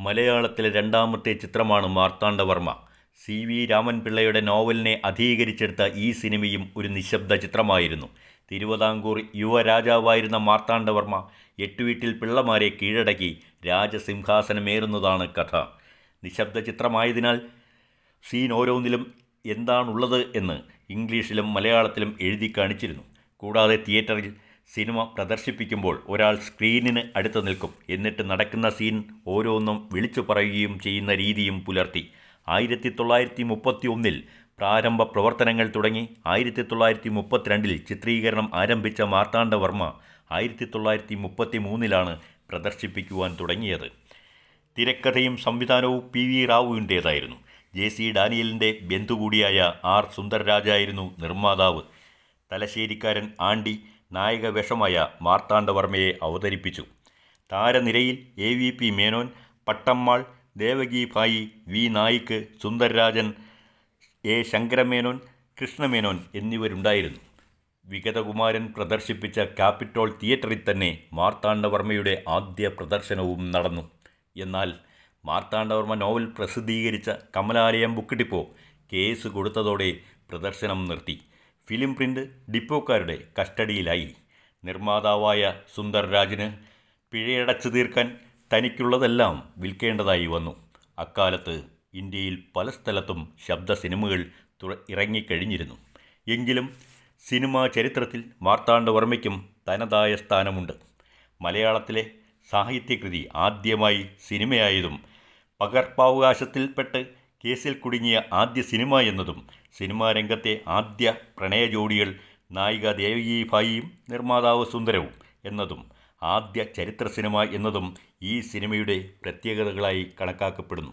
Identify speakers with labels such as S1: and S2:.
S1: മലയാളത്തിലെ രണ്ടാമത്തെ ചിത്രമാണ് മാർത്താണ്ഡവർമ്മ. സി വി രാമൻപിള്ളയുടെ നോവലിനെ അധീകരിച്ചെടുത്ത ഈ സിനിമയും ഒരു നിശബ്ദ ചിത്രമായിരുന്നു. തിരുവിതാംകൂർ യുവരാജാവായിരുന്ന മാർത്താണ്ഡവർമ്മ എട്ടുവീട്ടിൽ പിള്ളമാരെ കീഴടക്കി രാജസിംഹാസനമേറുന്നതാണ് കഥ. നിശബ്ദ ചിത്രമായതിനാൽ സീൻ ഓരോന്നിലും എന്താണുള്ളത് എന്ന് ഇംഗ്ലീഷിലും മലയാളത്തിലും എഴുതി കാണിച്ചിരുന്നു. കൂടാതെ തിയേറ്ററിൽ സിനിമ പ്രദർശിപ്പിക്കുമ്പോൾ ഒരാൾ സ്ക്രീനിന് അടുത്ത് നിൽക്കും. എന്നിട്ട് നടക്കുന്ന സീൻ ഓരോന്നും വിളിച്ചു പറയുകയും ചെയ്യുന്ന രീതിയും പുലർത്തി. 1931 പ്രാരംഭ പ്രവർത്തനങ്ങൾ തുടങ്ങി 1932 ചിത്രീകരണം ആരംഭിച്ച മാർത്താണ്ഡവർമ്മ 1933 പ്രദർശിപ്പിക്കുവാൻ തുടങ്ങിയത്. തിരക്കഥയും സംവിധാനവും PV റാവുവിൻ്റേതായിരുന്നു. JC ഡാനിയലിൻ്റെ ബന്ധു കൂടിയായ R സുന്ദർരാജായിരുന്നു നിർമ്മാതാവ്. തലശ്ശേരിക്കാരൻ ആണ്ടി നായക വേഷമായ മാർത്താണ്ഡവർമ്മയെ അവതരിപ്പിച്ചു. താരനിരയിൽ AVP Menon, Pattammal, Devaki Bhai, V Naik, Sundarrajan, A Sankara Menon, Krishna Menon എന്നിവരുണ്ടായിരുന്നു. വിഗതകുമാരൻ പ്രദർശിപ്പിച്ച ക്യാപിറ്റോൾ തിയേറ്ററിൽ തന്നെ മാർത്താണ്ഡവർമ്മയുടെ ആദ്യ പ്രദർശനവും നടന്നു. എന്നാൽ മാർത്താണ്ഡവർമ്മ നോവൽ പ്രസിദ്ധീകരിച്ച കമലാലയം ബുക്ക് ഡിപ്പോ കേസ് കൊടുത്തതോടെ പ്രദർശനം നിർത്തി. Film print ഡിപ്പോക്കാരുടെ കസ്റ്റഡിയിലായി. നിർമ്മാതാവായ സുന്ദർരാജന് പിഴയടച്ചു തീർക്കാൻ തനിക്കുള്ളതെല്ലാം വിൽക്കേണ്ടതായി വന്നു. അക്കാലത്ത് ഇന്ത്യയിൽ പല സ്ഥലത്തും ശബ്ദ സിനിമകൾ ഇറങ്ങിക്കഴിഞ്ഞിരുന്നു. എങ്കിലും സിനിമാ ചരിത്രത്തിൽ മാർത്താണ്ഡവർമ്മയ്ക്കും തനതായ സ്ഥാനമുണ്ട്. മലയാളത്തിലെ സാഹിത്യകൃതി ആദ്യമായി സിനിമയായതും പകർപ്പവകാശത്തിൽപ്പെട്ട് കേസിൽ കുടുങ്ങിയ ആദ്യ സിനിമ എന്നതും സിനിമാ രംഗത്തെ ആദ്യ പ്രണയ ജോഡികൾ നായിക ദേവകീഭായിയും നിർമ്മാതാവ് സുന്ദരവും എന്നതും ആദ്യ ചരിത്ര സിനിമ എന്നതും ഈ സിനിമയുടെ പ്രത്യേകതകളായി കണക്കാക്കപ്പെടുന്നു.